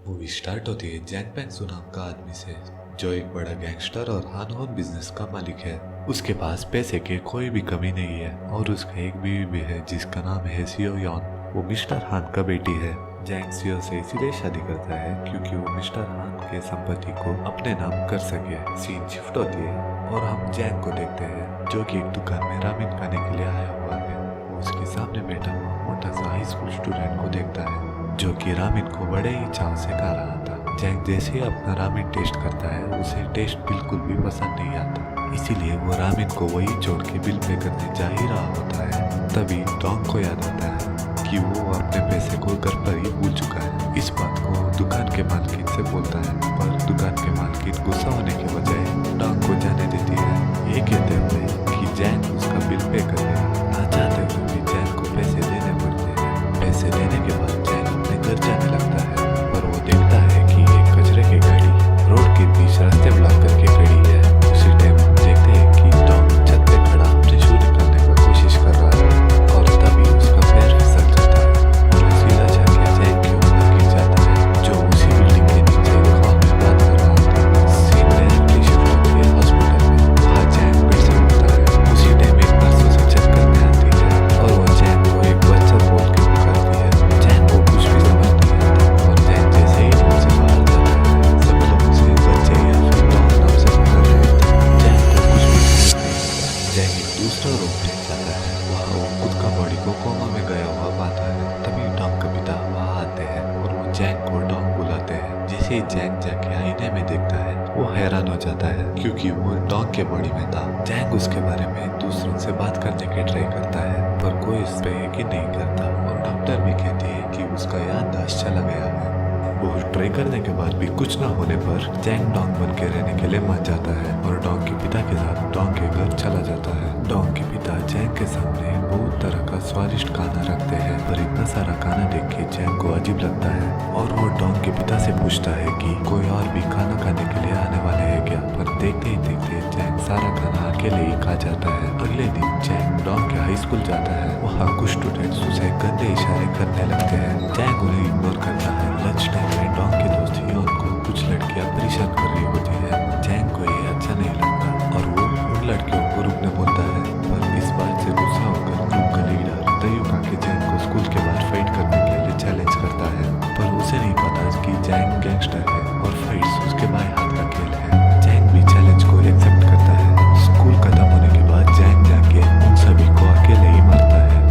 Movie start होती है जैंग पेंगसू नाम का आदमी से, जो एक बड़ा गैंगस्टर और हान बिजनेस का मालिक है। उसके पास पैसे की कोई भी कमी नहीं है और उसका एक बीवी भी है जिसका नाम है सियो यॉन। वो मिस्टर हान का बेटी है। जैंग सियो से इसीलिए शादी करता है क्योंकि वो मिस्टर हान के संपत्ति को अपने नाम कर सके। सीन शिफ्ट होती है और हम जैंग को देखते हैं जो कि एक दुकान में रामेन खाने के लिए आया हुआ है। वो उसके सामने बैठा हुआ मोटा सा हाई स्कूल स्टूडेंट को देखता है जो कि रामेन को बड़े ही चाव से खा रहा था। जैंग जैसे ही अपना रामेन टेस्ट करता है उसे टेस्ट बिल्कुल भी पसंद नहीं आता, इसीलिए वो रामेन को वही छोड़ के बिल पे करने जा ही रहा होता है। तभी डॉग को याद आता है कि वो अपने पैसे को घर पर ही भूल चुका है। इस बात को दुकान के मालकिन से बोलता है, पर दुकान के मालकिन गुस्सा होने के बजाय डॉग को जाने देती है, ये कहते हुए कि जैंग उसका बिल पे कर दे। ना चाहते हुए भी जैंग को पैसे देने पड़ते हैं। पैसे देने के बाद जैंग अपने घर जाने लगता है, पर वो देखता है कि एक कचरे की गाड़ी रोड के बीच रास्ते ब्लॉक करके खड़ी है। उसी टाइम हम देखते हैं कि डॉग छत पे खड़ा अपने शू निकालने का कोशिश कर रहा है और तभी उसका पैर फिसल जाता है और वो सीधा जाके जैंग के ऊपर गिर जाता है, जो उसी बिल्डिंग के नीचे ख्वाब में बात कर रहा था। सीन डायरेक्टली शिफ्ट होती है हॉस्पिटल में। वहाँ जैंग बेड से उठता है। उसी टाइम एक नर्स उसे चेक करने आती है और वो जैंग को एक बच्चा बोल के पुकारती है। जैंग को कुछ भी समझ नहीं आता और जैंग जैसे ही रूम से बाहर जाता है सभी लोग उसे बच्चे या फिर डॉग नाम से पुकार रहे थे। जैंग को कुछ भी समझ नहीं आता। जैंग एक दूसरा रूम में जाता है। वहाँ वो खुद का बॉडी को कोमा में गया हुआ पाता है। तभी डॉग का पिता वहाँ आते हैं और वो जैंग को डॉग बुलाते हैं। जैसे ही जैंग जाके आईने में देखता है वो हैरान हो जाता है क्योंकि वो डॉग के बॉडी में था। जैंग उसके बारे में दूसरों से बात करने की ट्राई करता है पर कोई इस पे यकीन नहीं करता और डॉक्टर भी कहती है कि उसका याददाश्त चला गया है। बहुत ट्राई करने के बाद भी कुछ ना होने पर जैंग डॉग बन के रहने के लिए मान जाता है और डॉग के पिता के साथ डॉग के घर चला जाता है। डॉग के पिता जैंग के सामने बहुत तरह का स्वादिष्ट खाना रखते हैं, पर इतना सारा खाना देख के जैंग को अजीब लगता है और वो डॉग के पिता से पूछता है कि कोई और भी खाना खाने के लिए आने वाले हैं क्या। पर देखते ही देखते जैंग सारा खाना अकेले ही खा जाता है। अगले दिन जैंग डॉग के हाई स्कूल जाता है। वहाँ कुछ स्टूडेंट्स उसे गंदे इशारे करने लगते हैं। जैंग उन्हें इग्नोर करता है। लंच टाइम में डॉग के दोस्त हियोन को कुछ लड़कियां परेशान कर रही होती है। जैंग को ये अच्छा नहीं लगता और वो उन लड़कियों को रुकने बोलता है, पर इस बात से गुस्सा होकर ग्रुप का लीडर तयुका के जैंग को स्कूल के बाहर फाइट करने के लिए चैलेंज करता है, पर उसे नहीं पता कि जैंग गैंगस्टर है और फाइट्स उसके बाएं हाथ का खेल है। जैंग भी चैलेंज को एक्सेप्ट करता है। स्कूल खत्म होने के बाद जैंग जाके उन सभी को अकेले ही मारता है।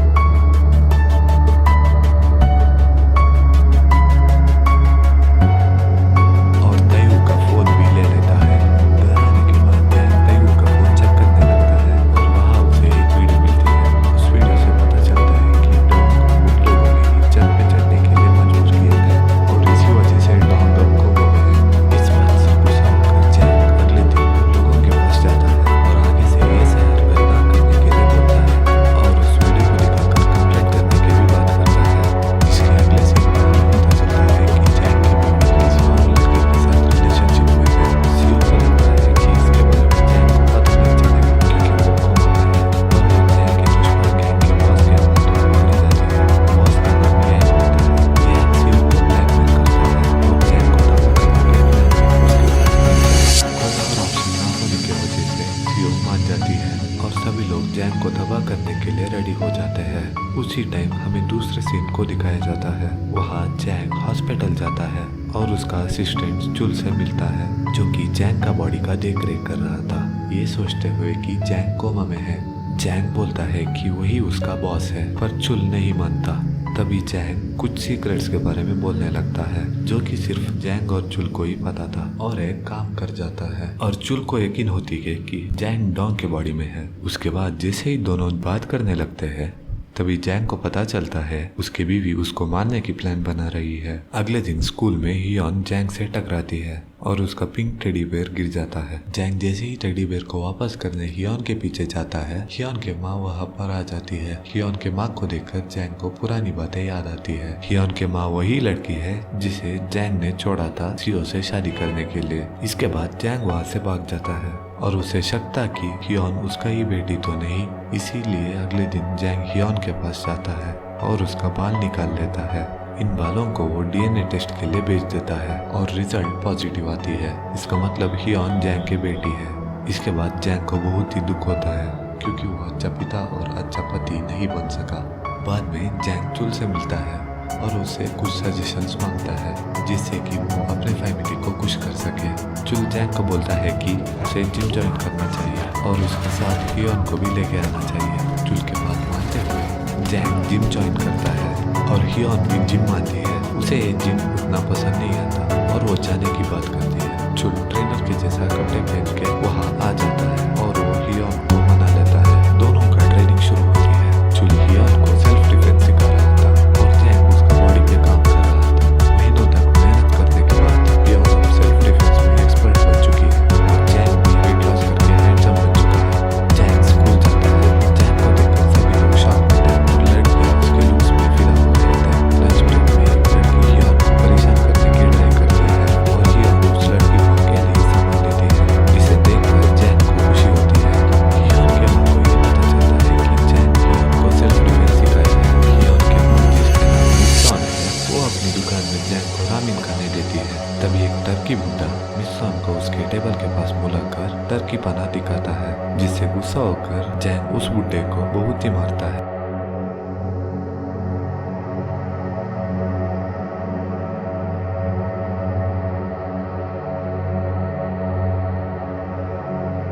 और तयू का फोन भी ले लेता है। घर आने के बाद जैंग तयू का फोन चेक करने लगता है और वहाँ उसे एक वीडियो मिलती है। उस वीडियो से पता चलता है कि डॉग को उन लोगों ने ही छत पे चढ़ने के लिए मजबूर किया था और इसी वजह से डॉग अब कोमा में है। इस बात से गुस्सा होकर जैंग अगले दिन उन लोगों के पास जाता है और आगे से ऐसा हरकत ना करने के लिए बोलता है और उस वीडियो को दिखाकर कंप्लेंट करने की भी बात करता है। इसके अगले सीन में हमें पता चलता है कि जैंग की बीवी किसी और लड़के के साथ रिलेशनशिप में है। सियो को लगता है कि इसके बारे में जैंग को पता नहीं चलेगा क्योंकि वो कोमा में है, पर वो जैंग के दुश्मन गैंग के बॉस के हाथों पकड़ी जाती है। बॉस का नाम यैंग होता है। यैंग सियो को ब्लैकमेल करता है और जैंग को धोखा करने के लिए उसके साथ कोई और ऑप्शन ना होने की वजह से सियो मान जाती है और सभी लोग जैंग को तबाह करने के लिए रेडी हो जाते हैं। उसी टाइम हमें दूसरे सीन को दिखाया जाता है। वहाँ जैंग हॉस्पिटल जाता है और उसका असिस्टेंट चुल से मिलता है जो कि जैंग का बॉडी का देख रेख कर रहा था, ये सोचते हुए कि जैंग कोमा में है। जैंग बोलता है कि वही उसका बॉस है, पर चुल नहीं मानता। तभी जैंग कुछ सीक्रेट्स के बारे में बोलने लगता है जो कि सिर्फ जैंग और चुल को ही पता था और एक काम कर जाता है और चुल को यकीन होती है कि जैंग डॉग के बॉडी में है। उसके बाद जैसे ही दोनों बात करने लगते हैं तभी जैंग को पता चलता है उसकी बीवी उसको मारने की प्लान बना रही है। अगले दिन स्कूल में हियोन जैंग से टकराती है और उसका पिंक टेडी बेयर गिर जाता है। जैंग जैसे ही टेडी बेयर को वापस करने हियोन के पीछे जाता है, हियोन के माँ वहाँ पर आ जाती है। हियोन के माँ को देखकर जैंग को पुरानी बातें याद आती है। हियोन के माँ वही लड़की है जिसे जैंग ने छोड़ा था सियो से शादी करने के लिए। इसके बाद जैंग वहाँ से भाग जाता है और उसे शक था कि हियोन उसका ही बेटी तो नहीं, इसीलिए अगले दिन जैंग हियोन के पास जाता है और उसका बाल निकाल लेता है। इन बालों को वो डीएनए टेस्ट के लिए भेज देता है और रिजल्ट पॉजिटिव आती है। इसका मतलब हियॉन जैंग की बेटी है। इसके बाद जैंग को बहुत ही दुख होता है क्योंकि वो अच्छा पिता और अच्छा पति नहीं बन सका। बाद में जैंग चुल से मिलता है और उससे कुछ सजेशंस मांगता है जिससे कि वो अपने फैमिली को खुश कर सके। चुल जैंग को बोलता है कि उसे जिम ज्वाइन करना चाहिए और उसके साथ हियॉन को भी लेके आना चाहिए। चुल के बात मानते हुए जैंग जिम ज्वाइन करता है और हियॉन भी जिम मानती है। उसे जिम उतना पसंद नहीं आता और वो जाने की बात करती है। चुल ट्रेनर के जैसा कपड़े पहन के वहाँ आ जाता है और वो हियॉन को मना लेता है। दोनों का ट्रेनिंग शुरू होती है। चुल हियॉन को सेल्फ डिफेंस सिखा रहा था और जैंग उसका बॉडी पे काम कर रहा था। महीनों तक मेहनत करने के बाद हियॉन अब सेल्फ डिफेंस में एक्सपर्ट बन चुकी है और जैंग भी वेट लॉस करके हैंडसम बन चुका है। जैंग स्कूल जाता है। जैंग को देखकर सभी लोग शॉक होते हैं और लड़कियां उसके लुक्स में फिदा हो जाते हैं। लंच ब्रेक में एक लड़की हियॉन को परेशान करने की ट्राई करती है और हियॉन उस लड़की को अकेले ही संभाल लेती है। इसे देखकर जैंग को खुशी होती है। हियॉन के माँ को ये पता चलता है कि जैंग हियॉन को सेल्फ डिफेंस सिखाई है। हियॉन के माँ जिसका नाम मिस्सॉन है वो अपनी दुकान में जैंग को रामेन खाने देती है। तभी एक टर्की बुड्ढा मिस्सॉन को उसके टेबल के पास बुलाकर टर्की पाना दिखाता है जिससे गुस्सा होकर जैंग उस बुड्ढे को बहुत ही मारता है।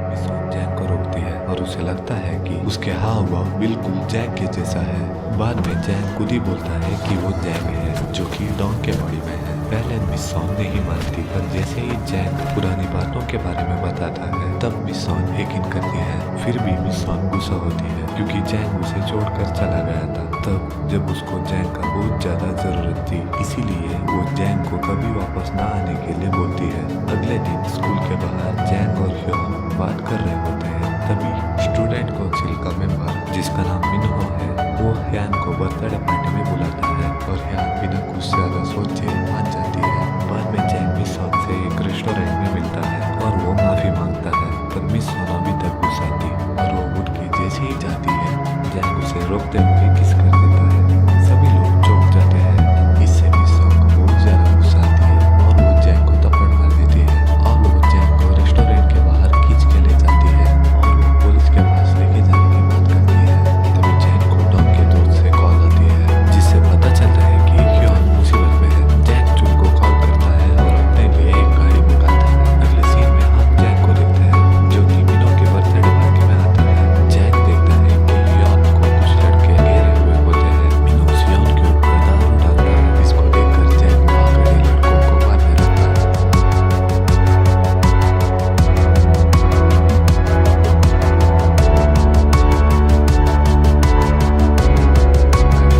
मिस्सॉन जैंग को रोकती है और उसे लगता है कि उसके हाव भाव बिल्कुल जैंग के जैसा है। बाद में जैंग खुद ही बोलता है कि वो जैंग है जो कि डॉन के बॉडी में है। पहले मिस्सॉन नहीं मानती पर जैसे ही जैंग पुरानी बातों के बारे में बताता है तब मिस्सॉन यकीन करती है। फिर भी मिस्सॉन गुस्सा होती है क्योंकि जैंग उसे छोड़कर चला गया था तब जब उसको जैंग का बहुत ज्यादा जरूरत थी। इसीलिए वो जैंग को कभी वापस ना आने के लिए बोलती है। अगले दिन स्कूल के बाहर जैंग और हियॉन बात कर रहे होते हैं। तभी स्टूडेंट काउंसिल का मेंबर जिसका नाम मिनहो है वो हियॉन को बर्थडे पार्टी में बुलाता है और हियॉन बिना कुछ ज्यादा सोचे मान जाती है। बाद में जैंग मिस्सॉन से एक रेस्टोरेंट में मिलता है और वो माफी मांगता है पर मिस्सॉन अभी तक गुस्सा थी और वो उठ के जैसे ही जाती है जैंग उसे रोकते हुए किस कर देता है। सभी लोग चौंक जाते हैं। इससे मिस्सॉन को बहुत ज्यादा गुस्सा आती है और वो जैंग को थप्पड़ मार देती है और वो जैंग को रेस्टोरेंट के बाहर खींच के ले जाती है और वो पुलिस के पास लेके जाने की बात करती है। तभी जैंग को डॉन के दोस्त से कॉल आती है जिससे पता चलता है कि हियॉन मुसीबत में है। जैंग चुल को कॉल करता है और अपने लिए एक गाड़ी मंगाता है। अगले सीन में हम जैंग को देखते हैं जो कि मिनो के बर्थडे पार्टी में आता है। जैंग देखता है कि हियॉन को कुछ लड़के घेरे हुए होते हैं। मिनो उस हियॉन के ऊपर दारू डालता है। इसको देखकर जैंग वहाँ खड़े लड़कों को मारने लगता है।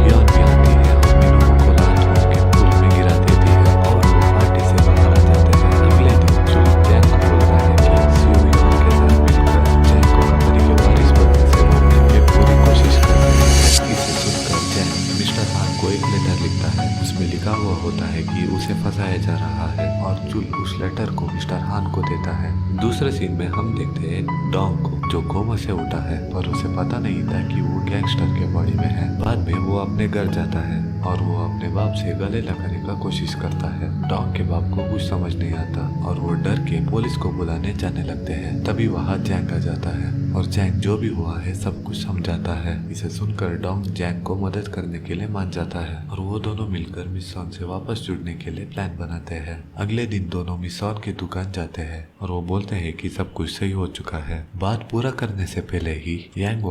हियॉन भी आती है और मिनो को लात मार के पूल में गिरा देती है और वो पार्टी से बाहर आ जाते हैं। अगले दिन चुल जैंग को बोलता है कि सियो हियॉन के साथ मिलकर जैंग को कंपनी के बारिश बनने से रोकने की पूरी कोशिश करता है। इसे सुनकर जैंग मिस्टर हान को एक लेटर लिखता है। उसमें लिखा हुआ होता है कि उसे फंसाया जा रहा है और चुल उस लेटर को मिस्टर हान को देता है। दूसरे सीन में हम देखते हैं डॉन को जो कोमा से उठा है पर उसे पता नहीं था कि वो गैंगस्टर के बॉडी में है। बाद में वो अपने घर जाता है और वो अपने बाप से गले लगाने का कोशिश करता है। डॉन के बाप को कुछ समझ नहीं आता और वो डर के पुलिस को बुलाने जाने लगते हैं। तभी वहाँ जैंग आ जाता है और जैंग जो भी हुआ है सब कुछ समझाता है। इसे सुनकर डॉन जैंग को मदद करने के लिए मान जाता है और वो दोनों मिलकर मिस्सॉन से वापस जुड़ने के लिए प्लान बनाते हैं। अगले दिन दोनों मिस्सॉन की दुकान जाते हैं और वो बोलते हैं कि सब कुछ सही हो चुका है। बात पूरा करने से पहले ही यांग